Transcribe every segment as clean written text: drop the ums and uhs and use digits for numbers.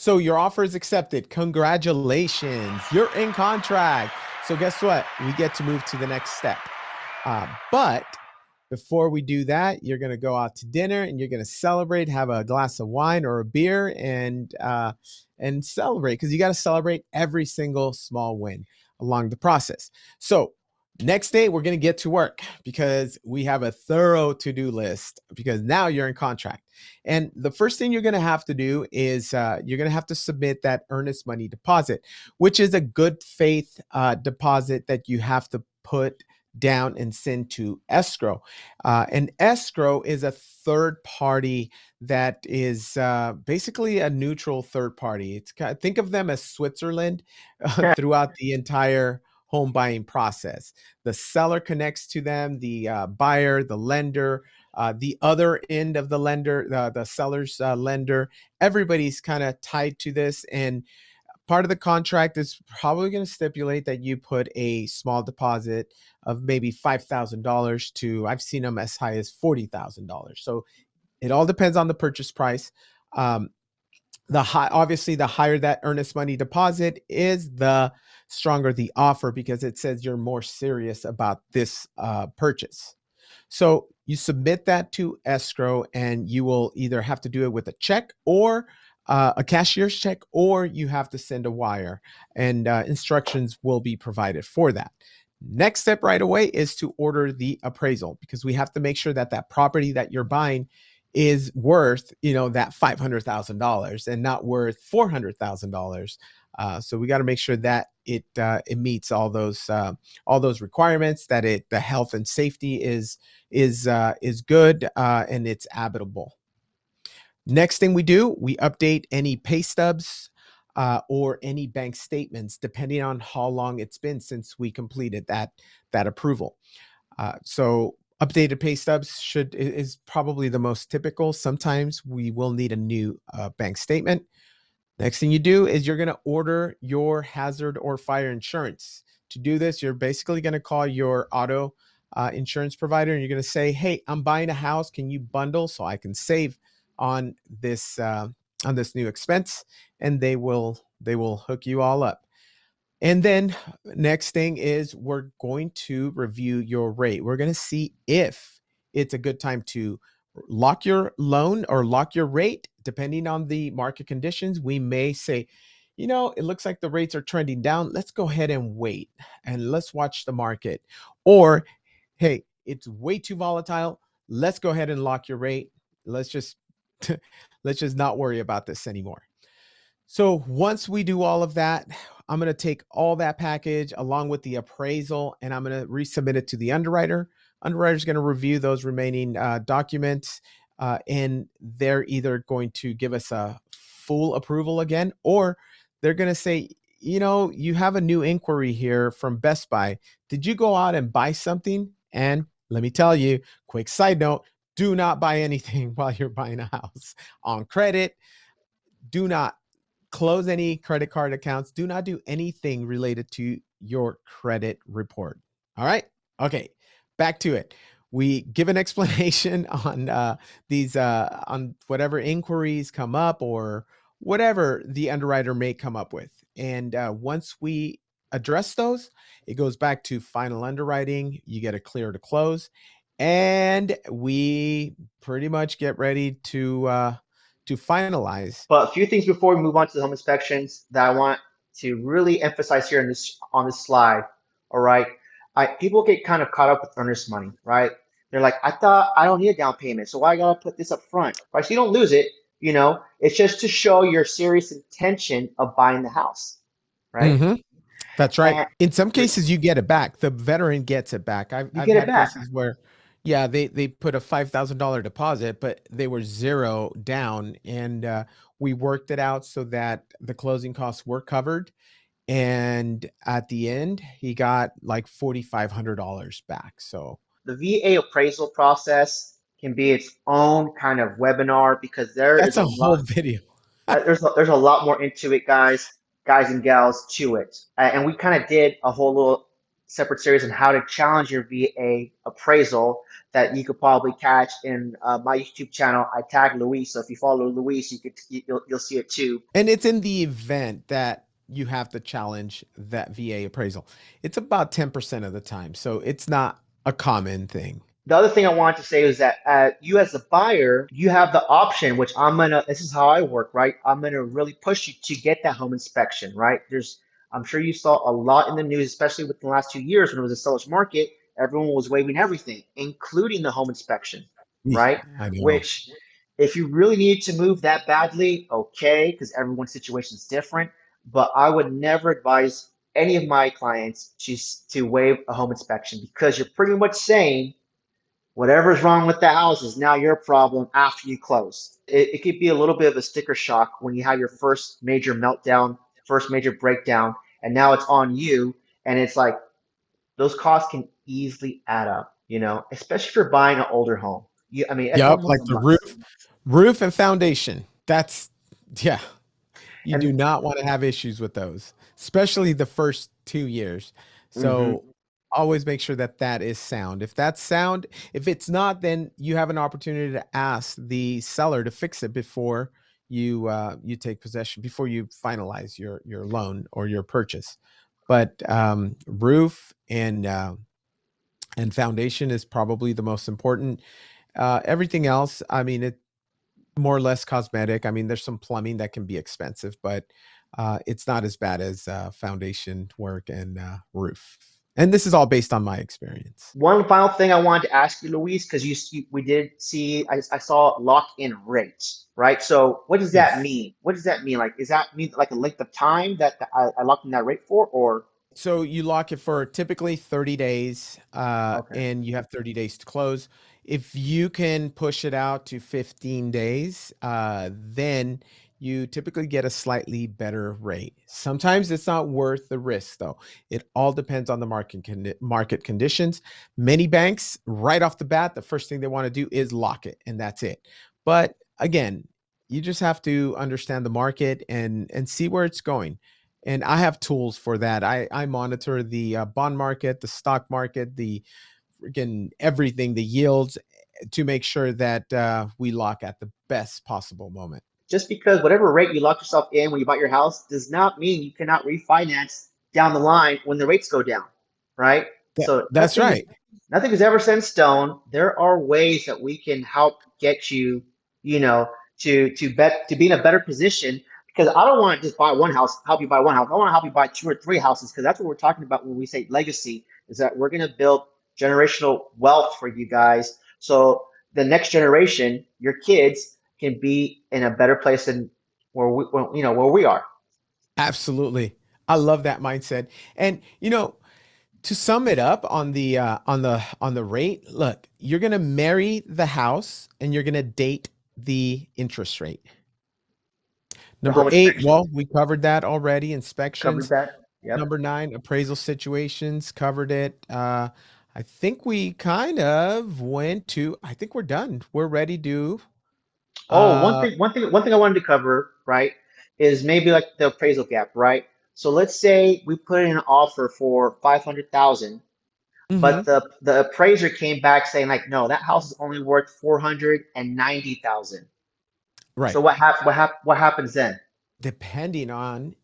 So your offer is accepted. Congratulations. You're in contract. So guess what? We get to move to the next step. But before we do that, you're going to go out to dinner and you're going to celebrate, have a glass of wine or a beer, and celebrate, because you got to celebrate every single small win along the process. So next day, we're going to get to work because we have a thorough to-do list, because now you're in contract. And the first thing you're going to have to do is you're going to have to submit that earnest money deposit, which is a good faith deposit that you have to put down and send to escrow. And escrow is a third party that is basically a neutral third party. It's think of them as Switzerland throughout the entire home buying process. The seller connects to them, the buyer, the lender, the other end of the lender, the seller's lender. Everybody's kind of tied to this, and part of the contract is probably going to stipulate that you put a small deposit of maybe $5,000 to, I've seen them as high as $40,000. So it all depends on the purchase price. Um, obviously, the higher that earnest money deposit is, the stronger the offer, because it says you're more serious about this purchase. So you submit that to escrow, and you will either have to do it with a check or a cashier's check, or you have to send a wire, and instructions will be provided for that. Next step right away is to order the appraisal, because we have to make sure that that property that you're buying is worth, that $500,000 and not worth $400,000. So we got to make sure that it meets all those requirements, that the health and safety is good, and it's habitable. Next thing we do, we update any pay stubs or any bank statements, depending on how long it's been since we completed that approval. So updated pay stubs is probably the most typical. Sometimes we will need a new bank statement. Next thing you do is you're going to order your hazard or fire insurance. To do this, you're basically going to call your auto insurance provider, and you're going to say, "Hey, I'm buying a house. Can you bundle so I can save on this new expense?" And they will hook you all up. And then next thing is we're going to review your rate. We're going to see if it's a good time to lock your loan or lock your rate. Depending on the market conditions, we may say, it looks like the rates are trending down. Let's go ahead and wait and let's watch the market. Or, hey, it's way too volatile. Let's go ahead and lock your rate. Let's just not worry about this anymore. So once we do all of that, I'm going to take all that package along with the appraisal, and I'm going to resubmit it to the underwriter. Underwriter's going to review those remaining documents, and they're either going to give us a full approval again, or they're going to say, you have a new inquiry here from Best Buy. Did you go out and buy something? And let me tell you, quick side note, do not buy anything while you're buying a house on credit. Do not close any credit card accounts. Do not do anything related to your credit report. All right. Okay. Back to it. We give an explanation on these, on whatever inquiries come up or whatever the underwriter may come up with. And once we address those, it goes back to final underwriting. You get a clear to close, and we pretty much get ready to finalize. But a few things before we move on to the home inspections that I want to really emphasize here on this slide. All right. People get kind of caught up with earnest money, right? They're like, I thought I don't need a down payment, so why I gotta put this up front? Right? So you don't lose it, it's just to show your serious intention of buying the house, right? Mm-hmm. That's right. And In some cases, you get it back. The veteran gets it back. I've you I've get it had back. cases where, yeah, they put a $5,000 deposit, but they were zero down, and we worked it out so that the closing costs were covered. And at the end, he got like $4,500 back. So The VA appraisal process can be its own kind of webinar because there that's is a a whole lot. video. There's a lot more into it, guys and gals, to it. And we kind of did a whole little separate series on how to challenge your VA appraisal that you could probably catch in my YouTube channel. I tag Luis, so if you follow Luis, you'll see it too. And it's in the event that you have to challenge that VA appraisal. It's about 10% of the time. So it's not a common thing. The other thing I wanted to say is that you as a buyer, you have the option, which this is how I work, right? I'm gonna really push you to get that home inspection, right? I'm sure you saw a lot in the news, especially within the last 2 years when it was a seller's market, everyone was waiving everything, including the home inspection, right? I know. Which, if you really need to move that badly, okay, because everyone's situation is different, but I would never advise any of my clients to waive a home inspection because you're pretty much saying, whatever's wrong with the house is now your problem after you close. It could be a little bit of a sticker shock when you have your first major meltdown, first major breakdown, and now it's on you. And it's like those costs can easily add up, especially if you're buying an older home. I mean, it's Yep, almost like a the must. roof and foundation. That's yeah. You do And not want to have issues with those, especially the first 2 years. mhm. So always make sure that that is sound. If that's sound, if it's not, then you have an opportunity to ask the seller to fix it before you take possession, before you finalize your loan or your purchase. But roof and foundation is probably the most important. Everything else, I mean, it more or less cosmetic. I mean, there's some plumbing that can be expensive, but it's not as bad as foundation work and roof. And this is all based on my experience. One final thing I wanted to ask you, Luis, because we did see, I saw lock-in rates, right? So what does that Yes. mean? What does that mean? Like, is that mean like a length of time that I locked in that rate for, or So you lock it for typically 30 days, okay? and you have 30 days to close. If you can push it out to 15 days, then you typically get a slightly better rate. Sometimes it's not worth the risk, though. It all depends on the market conditions. Many banks, right off the bat, the first thing they want to do is lock it, and that's it. But again, you just have to understand the market and see where it's going, and I have tools for that. I monitor the bond market, the stock market, the freaking everything, the yields, to make sure that we lock at the best possible moment. Just because whatever rate you locked yourself in when you bought your house does not mean you cannot refinance down the line when the rates go down, right? So That's right. nothing is ever set in stone. There are ways that we can help get you, you know, to be in a better position. Because I don't want to just buy one house, help you buy one house. I want to help you buy two or three houses because that's what we're talking about when we say legacy, is that we're going to build generational wealth for you guys. So the next generation, your kids, can be in a better place than where we are. Absolutely. I love that mindset. And to sum it up on the rate, look, you're gonna marry the house and you're gonna date the interest rate. The Number home 8, inspection well, we covered that already. covers Inspections. that. Yep. Number 9, appraisal situations, covered it. I think we kind of went to. I think we're done. We're ready to. Oh, Uh, one thing I wanted to cover, right, is maybe like the appraisal gap, right? So let's say we put in an offer for 500,000, but mhm, the appraiser came back saying like, no, that house is only worth 490,000. So right. what happens then? Depending on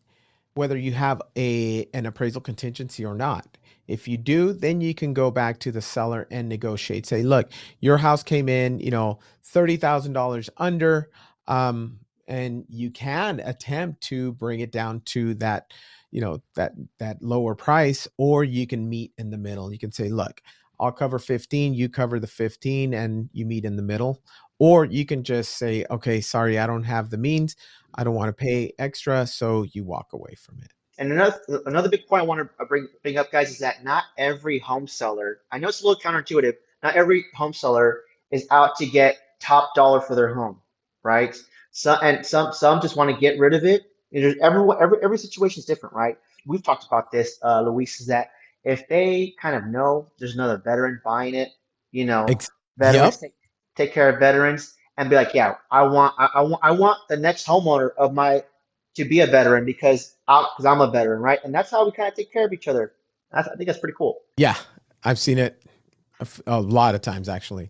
whether you have an appraisal contingency or not. If you do, then you can go back to the seller and negotiate. Say, look, your house came in, $30,000 under, and you can attempt to bring it down to that, that lower price, or you can meet in the middle. You can say, look, I'll cover 15, you cover the 15, and you meet in the middle. Or you can just say, okay, sorry, I don't have the means. I don't want to pay extra, so you walk away from it. And another big point I want to bring up, guys, is that not every home seller. I know it's a little counterintuitive. Not every home seller is out to get top dollar for their home, right? Some just want to get rid of it. Every situation is different, right? We've talked about this, Luis, is that if they kind of know there's another veteran buying it, you know, veterans Yep. take care of veterans and be like, yeah, I want the next homeowner of my to be a veteran because I'm a veteran, right? And that's how we kind of take care of each other. I think that's pretty cool. Yeah, I've seen it a lot of times actually.